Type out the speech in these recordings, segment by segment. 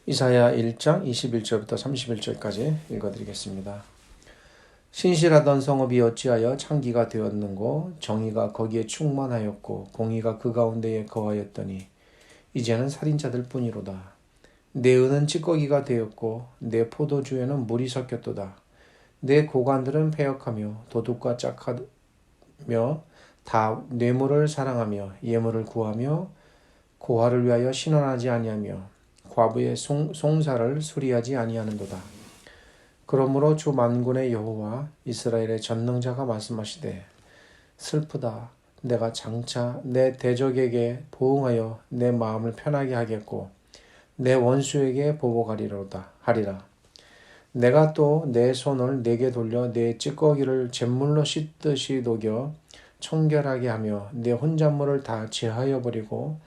이사야 1장 21절부터 31절까지 읽어드리겠습니다. 신실하던 성읍이 어찌하여 창기가 되었는고, 정의가 거기에 충만하였고 공의가 그 가운데에 거하였더니 이제는 살인자들 뿐이로다. 내 은은 찌꺼기가 되었고 내 포도주에는 물이 섞였도다. 내 고관들은 패역하며 도둑과 짝하며 다 뇌물을 사랑하며 예물을 구하며 고아를 위하여 신원하지 아니하며 과부의 송사를 수리하지 아니하는도다. 그러므로 주 만군의 여호와 이스라엘의 전능자가 말씀하시되, 슬프다. 내가 장차 내 대적에게 보응하여 내 마음을 편하게 하겠고 내 원수에게 보복하리로다 하리라. 내가 또 내 손을 내게 돌려 내 찌꺼기를 잿물로 씻듯이 녹여 청결하게 하며 내 혼잣물을 다 제하여 버리고,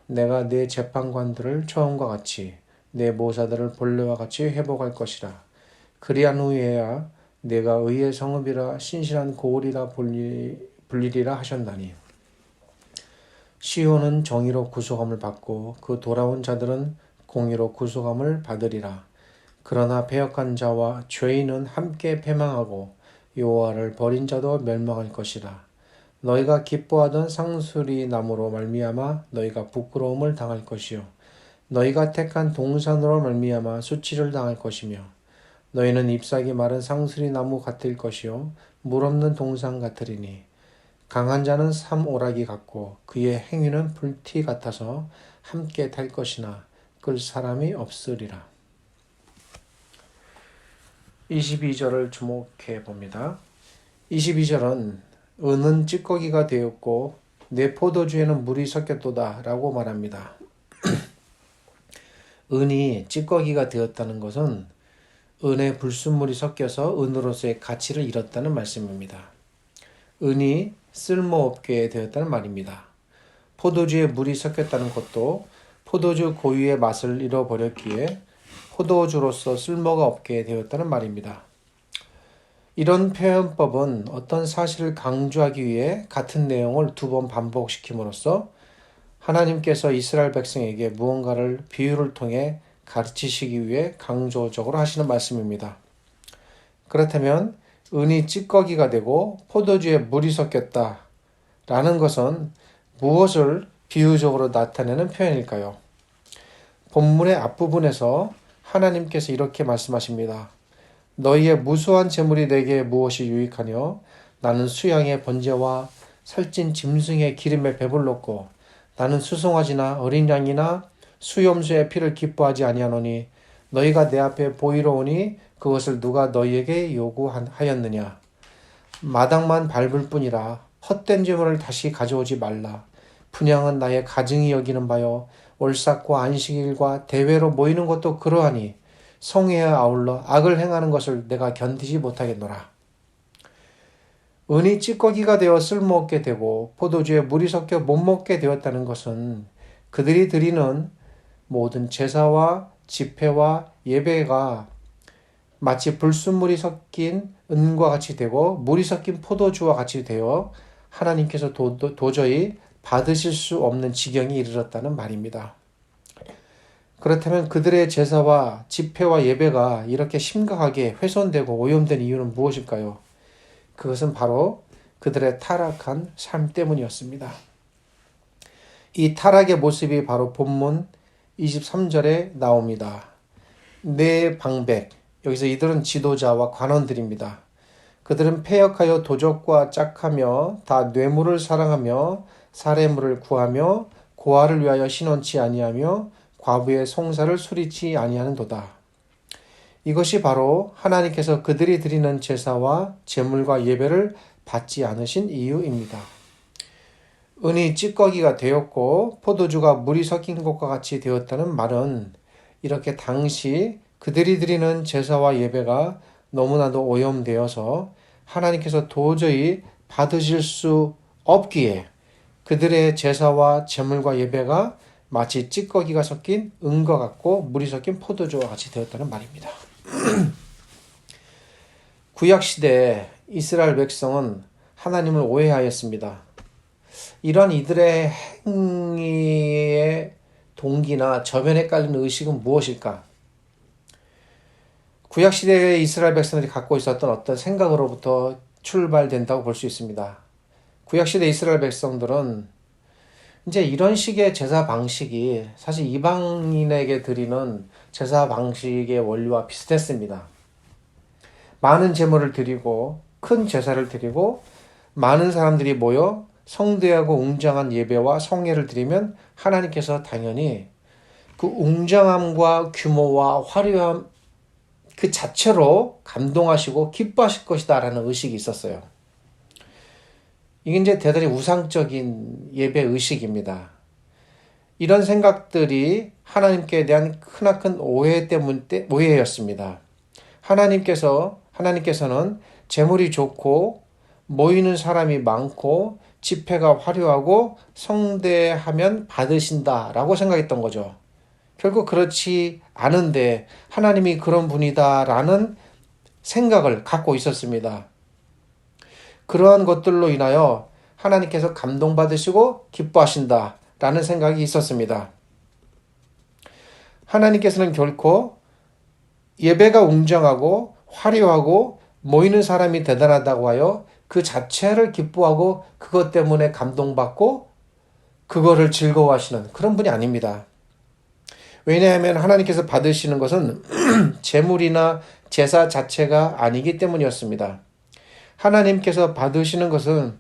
내가 내 재판관들을 처음과 같이 내 모사들을 본래와 같이 회복할 것이라. 그리한 후에야 내가 의의 성읍이라 신실한 고을이라 불리리라 하셨나니, 시온은 정의로 구속함을 받고 그 돌아온 자들은 공의로 구속함을 받으리라. 그러나 패역한 자와 죄인은 함께 패망하고 여호와를 버린 자도 멸망할 것이라. 너희가 기뻐하던 상수리 나무로 말미암아 너희가 부끄러움을 당할 것이요, 너희가 택한 동산으로 말미암아 수치를 당할 것이며, 너희는 잎사귀 마른 상수리 나무 같을 것이요 물 없는 동산 같으리니, 강한 자는 삼오라기 같고 그의 행위는 불티 같아서 함께 탈 것이나 끌 사람이 없으리라. 22절을 주목해 봅니다. 22절은 은은 찌꺼기가 되었고 내 포도주에는 물이 섞였도다 라고 말합니다. 은이 찌꺼기가 되었다는 것은 은에 불순물이 섞여서 은으로서의 가치를 잃었다는 말씀입니다. 은이 쓸모없게 되었다는 말입니다. 포도주에 물이 섞였다는 것도 포도주 고유의 맛을 잃어버렸기에 포도주로서 쓸모가 없게 되었다는 말입니다. 이런 표현법은 어떤 사실을 강조하기 위해 같은 내용을 두 번 반복시킴으로써 하나님께서 이스라엘 백성에게 무언가를 비유를 통해 가르치시기 위해 강조적으로 하시는 말씀입니다. 그렇다면 은이 찌꺼기가 되고 포도주에 물이 섞였다라는 것은 무엇을 비유적으로 나타내는 표현일까요? 본문의 앞부분에서 하나님께서 이렇게 말씀하십니다. 너희의 무수한 재물이 내게 무엇이 유익하뇨? 나는 수양의 번제와 살찐 짐승의 기름에 배불렀고 나는 수송아지나 어린 양이나 수염소의 피를 기뻐하지 아니하노니, 너희가 내 앞에 보이러 오니 그것을 누가 너희에게 요구하였느냐? 마당만 밟을 뿐이라 헛된 재물을 다시 가져오지 말라. 분향은 나의 가증히 여기는 바요, 월삭과 안식일과 대회로 모이는 것도 그러하니 성회에 아울러 악을 행하는 것을 내가 견디지 못하겠노라. 은이 찌꺼기가 되어 쓸모없게 되고 포도주에 물이 섞여 못 먹게 되었다는 것은 그들이 드리는 모든 제사와 집회와 예배가 마치 불순물이 섞인 은과 같이 되고 물이 섞인 포도주와 같이 되어 하나님께서 도저히 받으실 수 없는 지경에 이르렀다는 말입니다. 그렇다면 그들의 제사와 집회와 예배가 이렇게 심각하게 훼손되고 오염된 이유는 무엇일까요? 그것은 바로 그들의 타락한 삶 때문이었습니다. 이 타락의 모습이 바로 본문 23절에 나옵니다. 내 방백, 여기서 이들은 지도자와 관원들입니다. 그들은 패역하여 도적과 짝하며 다 뇌물을 사랑하며 사례물을 구하며 고아를 위하여 신원치 아니하며 과부의 송사를 수리치 아니하는도다. 이것이 바로 하나님께서 그들이 드리는 제사와 제물과 예배를 받지 않으신 이유입니다. 은이 찌꺼기가 되었고 포도주가 물이 섞인 것과 같이 되었다는 말은 이렇게 당시 그들이 드리는 제사와 예배가 너무나도 오염되어서 하나님께서 도저히 받으실 수 없기에 그들의 제사와 제물과 예배가 마치 찌꺼기가 섞인 은과 같고 물이 섞인 포도주와 같이 되었다는 말입니다. 구약시대에 이스라엘 백성은 하나님을 오해하였습니다. 이러한 이들의 행위의 동기나 저변에 깔린 의식은 무엇일까? 구약시대의 이스라엘 백성들이 갖고 있었던 어떤 생각으로부터 출발된다고 볼 수 있습니다. 구약시대 이스라엘 백성들은 이제 이런 식의 제사 방식이 사실 이방인에게 드리는 제사 방식의 원리와 비슷했습니다. 많은 제물을 드리고 큰 제사를 드리고 많은 사람들이 모여 성대하고 웅장한 예배와 성례를 드리면 하나님께서 당연히 그 웅장함과 규모와 화려함 그 자체로 감동하시고 기뻐하실 것이다라는 의식이 있었어요. 이게 이제 대단히 우상적인 예배 의식입니다. 이런 생각들이 하나님께 대한 크나큰 오해였습니다. 하나님께서는 재물이 좋고 모이는 사람이 많고 집회가 화려하고 성대하면 받으신다라고 생각했던 거죠. 결국 그렇지 않은데 하나님이 그런 분이다라는 생각을 갖고 있었습니다. 그러한 것들로 인하여 하나님께서 감동받으시고 기뻐하신다라는 생각이 있었습니다. 하나님께서는 결코 예배가 웅장하고 화려하고 모이는 사람이 대단하다고 하여 그 자체를 기뻐하고 그것 때문에 감동받고 그거를 즐거워하시는 그런 분이 아닙니다. 왜냐하면 하나님께서 받으시는 것은 제물이나 제사 자체가 아니기 때문이었습니다. 하나님께서 받으시는 것은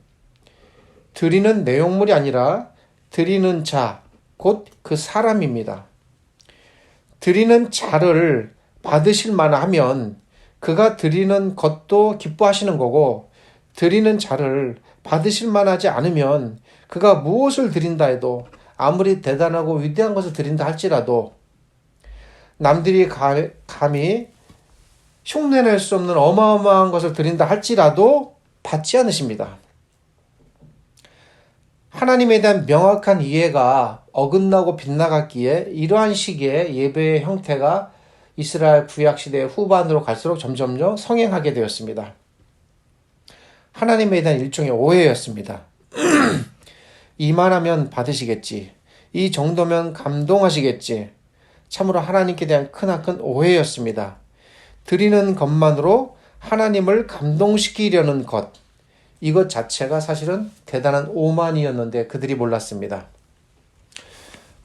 드리는 내용물이 아니라 드리는 자, 곧 그 사람입니다. 드리는 자를 받으실 만하면 그가 드리는 것도 기뻐하시는 거고 드리는 자를 받으실 만하지 않으면 그가 무엇을 드린다 해도 아무리 대단하고 위대한 것을 드린다 할지라도 남들이 감히 흉내낼 수 없는 어마어마한 것을 드린다 할지라도 받지 않으십니다. 하나님에 대한 명확한 이해가 어긋나고 빗나갔기에 이러한 시기에 예배의 형태가 이스라엘 구약시대 후반으로 갈수록 점점점 성행하게 되었습니다. 하나님에 대한 일종의 오해였습니다. 이만하면 받으시겠지. 이 정도면 감동하시겠지. 참으로 하나님께 대한 크나큰 오해였습니다. 드리는 것만으로 하나님을 감동시키려는 것. 이것 자체가 사실은 대단한 오만이었는데 그들이 몰랐습니다.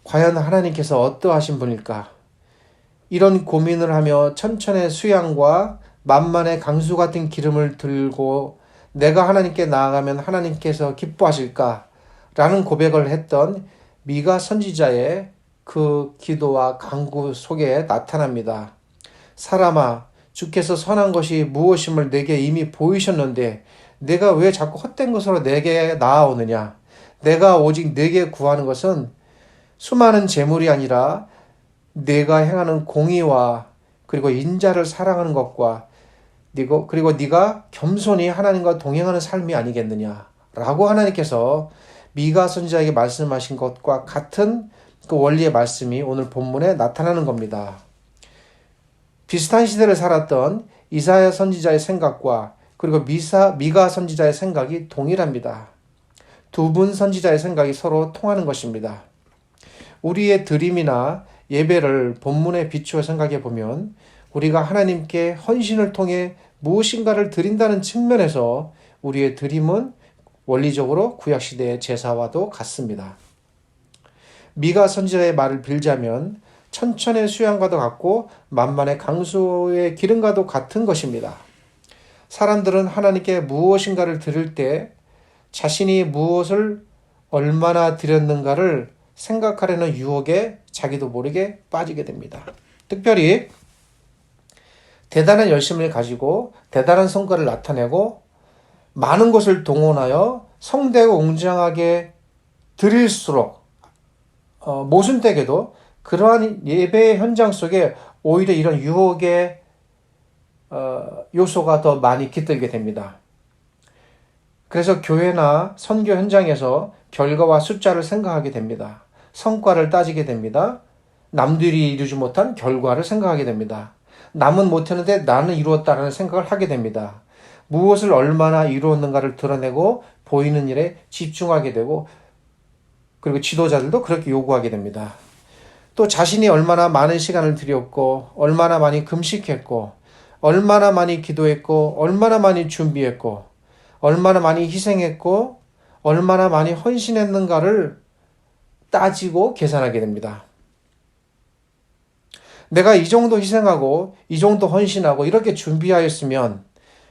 과연 하나님께서 어떠하신 분일까? 이런 고민을 하며 천천의 수양과 만만의 강수 같은 기름을 들고 내가 하나님께 나아가면 하나님께서 기뻐하실까? 라는 고백을 했던 미가 선지자의 그 기도와 간구 속에 나타납니다. 사람아, 주께서 선한 것이 무엇임을 내게 이미 보이셨는데 내가 왜 자꾸 헛된 것으로 내게 나아오느냐? 내가 오직 내게 구하는 것은 수많은 재물이 아니라 내가 행하는 공의와 그리고 인자를 사랑하는 것과 그리고 네가 겸손히 하나님과 동행하는 삶이 아니겠느냐? 라고 하나님께서 미가 선지자에게 말씀하신 것과 같은 그 원리의 말씀이 오늘 본문에 나타나는 겁니다. 비슷한 시대를 살았던 이사야 선지자의 생각과 그리고 미가 선지자의 생각이 동일합니다. 두 분 선지자의 생각이 서로 통하는 것입니다. 우리의 드림이나 예배를 본문에 비추어 생각해 보면 우리가 하나님께 헌신을 통해 무엇인가를 드린다는 측면에서 우리의 드림은 원리적으로 구약시대의 제사와도 같습니다. 미가 선지자의 말을 빌자면 천천의 수양과도 같고 만만의 강수의 기름과도 같은 것입니다. 사람들은 하나님께 무엇인가를 드릴 때 자신이 무엇을 얼마나 드렸는가를 생각하려는 유혹에 자기도 모르게 빠지게 됩니다. 특별히 대단한 열심을 가지고 대단한 성과를 나타내고 많은 것을 동원하여 성대하고 웅장하게 드릴수록 모순되게도 그러한 예배의 현장 속에 오히려 이런 유혹의 요소가 더 많이 깃들게 됩니다. 그래서 교회나 선교 현장에서 결과와 숫자를 생각하게 됩니다. 성과를 따지게 됩니다. 남들이 이루지 못한 결과를 생각하게 됩니다. 남은 못했는데 나는 이루었다라는 생각을 하게 됩니다. 무엇을 얼마나 이루었는가를 드러내고 보이는 일에 집중하게 되고 그리고 지도자들도 그렇게 요구하게 됩니다. 또 자신이 얼마나 많은 시간을 들였고 얼마나 많이 금식했고 얼마나 많이 기도했고, 얼마나 많이 준비했고, 얼마나 많이 희생했고, 얼마나 많이 헌신했는가를 따지고 계산하게 됩니다. 내가 이 정도 희생하고, 이 정도 헌신하고, 이렇게 준비하였으면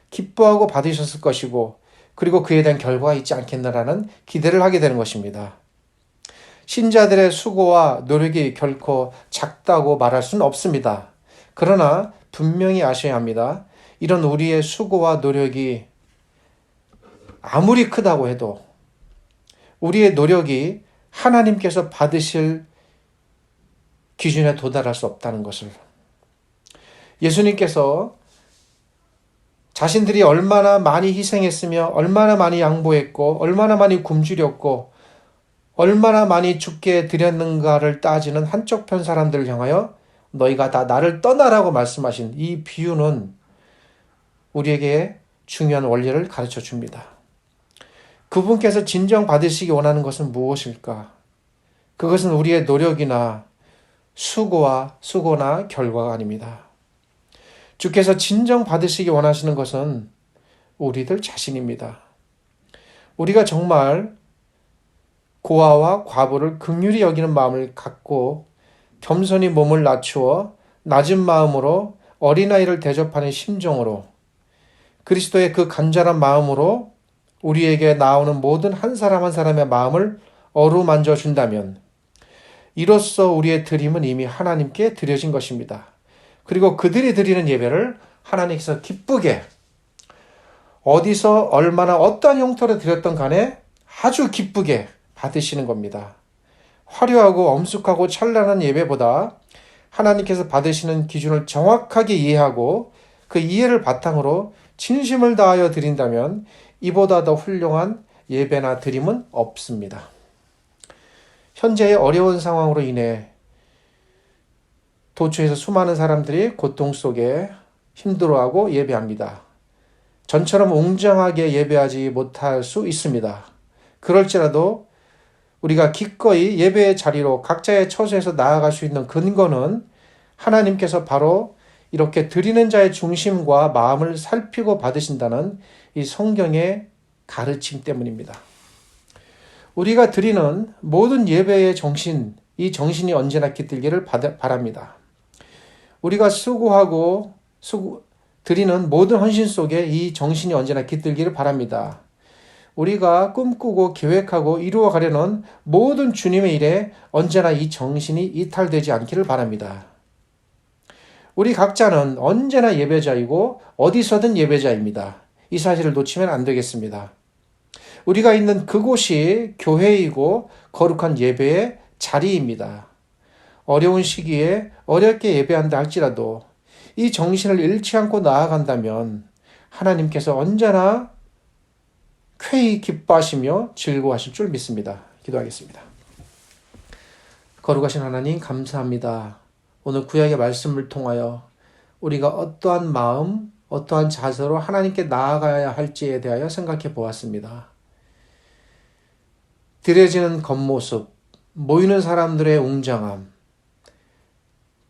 기뻐하고 받으셨을 것이고, 그리고 그에 대한 결과가 있지 않겠나라는 기대를 하게 되는 것입니다. 신자들의 수고와 노력이 결코 작다고 말할 수는 없습니다. 그러나 분명히 아셔야 합니다. 이런 우리의 수고와 노력이 아무리 크다고 해도 우리의 노력이 하나님께서 받으실 기준에 도달할 수 없다는 것을, 예수님께서 자신들이 얼마나 많이 희생했으며 얼마나 많이 양보했고 얼마나 많이 굶주렸고 얼마나 많이 죽게 드렸는가를 따지는 한쪽 편 사람들을 향하여 너희가 다 나를 떠나라고 말씀하신 이 비유는 우리에게 중요한 원리를 가르쳐 줍니다. 그분께서 진정 받으시기 원하는 것은 무엇일까? 그것은 우리의 노력이나 수고나 결과가 아닙니다. 주께서 진정 받으시기 원하시는 것은 우리들 자신입니다. 우리가 정말 고아와 과부를 긍휼히 여기는 마음을 갖고 겸손히 몸을 낮추어 낮은 마음으로 어린아이를 대접하는 심정으로 그리스도의 그 간절한 마음으로 우리에게 나오는 모든 한 사람 한 사람의 마음을 어루만져 준다면 이로써 우리의 드림은 이미 하나님께 드려진 것입니다. 그리고 그들이 드리는 예배를 하나님께서 기쁘게 어디서 얼마나 어떠한 형태로 드렸던 간에 아주 기쁘게 받으시는 겁니다. 화려하고 엄숙하고 찬란한 예배보다 하나님께서 받으시는 기준을 정확하게 이해하고 그 이해를 바탕으로 진심을 다하여 드린다면 이보다 더 훌륭한 예배나 드림은 없습니다. 현재의 어려운 상황으로 인해 도처에서 수많은 사람들이 고통 속에 힘들어하고 예배합니다. 전처럼 웅장하게 예배하지 못할 수 있습니다. 그럴지라도 우리가 기꺼이 예배의 자리로 각자의 처소에서 나아갈 수 있는 근거는 하나님께서 바로 이렇게 드리는 자의 중심과 마음을 살피고 받으신다는 이 성경의 가르침 때문입니다. 우리가 드리는 모든 예배의 정신, 이 정신이 언제나 깃들기를 바랍니다. 우리가 수고하고 드리는 모든 헌신 속에 이 정신이 언제나 깃들기를 바랍니다. 우리가 꿈꾸고 계획하고 이루어가려는 모든 주님의 일에 언제나 이 정신이 이탈되지 않기를 바랍니다. 우리 각자는 언제나 예배자이고 어디서든 예배자입니다. 이 사실을 놓치면 안 되겠습니다. 우리가 있는 그곳이 교회이고 거룩한 예배의 자리입니다. 어려운 시기에 어렵게 예배한다 할지라도 이 정신을 잃지 않고 나아간다면 하나님께서 언제나 쾌히 기뻐하시며 즐거워하실 줄 믿습니다. 기도하겠습니다. 거룩하신 하나님 감사합니다. 오늘 구약의 말씀을 통하여 우리가 어떠한 마음, 어떠한 자세로 하나님께 나아가야 할지에 대하여 생각해 보았습니다. 드려지는 겉모습, 모이는 사람들의 웅장함,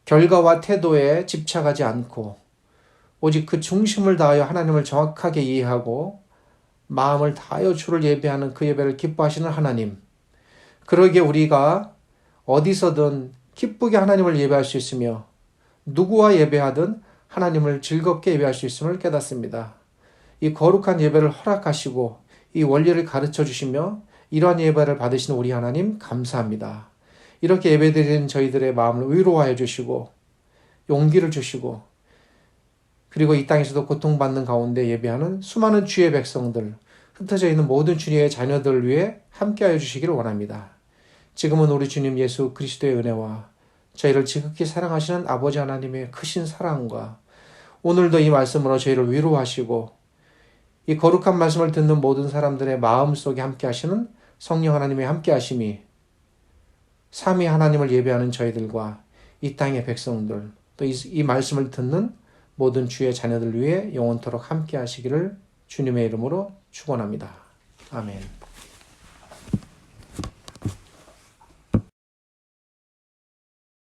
결과와 태도에 집착하지 않고 오직 그 중심을 다하여 하나님을 정확하게 이해하고 마음을 다하여 주를 예배하는 그 예배를 기뻐하시는 하나님, 그러기에 우리가 어디서든 기쁘게 하나님을 예배할 수 있으며 누구와 예배하든 하나님을 즐겁게 예배할 수 있음을 깨닫습니다. 이 거룩한 예배를 허락하시고 이 원리를 가르쳐 주시며 이러한 예배를 받으시는 우리 하나님 감사합니다. 이렇게 예배드리는 저희들의 마음을 위로하여 주시고 용기를 주시고 그리고 이 땅에서도 고통받는 가운데 예배하는 수많은 주의 백성들, 흩어져 있는 모든 주님의 자녀들을 위해 함께하여 주시기를 원합니다. 지금은 우리 주님 예수 그리스도의 은혜와 저희를 지극히 사랑하시는 아버지 하나님의 크신 사랑과 오늘도 이 말씀으로 저희를 위로하시고 이 거룩한 말씀을 듣는 모든 사람들의 마음속에 함께하시는 성령 하나님의 함께하심이 삼위 하나님을 예배하는 저희들과 이 땅의 백성들 또 이 말씀을 듣는 모든 주의 자녀들 위해 영원토록 함께하시기를 주님의 이름으로 축원합니다. 아멘.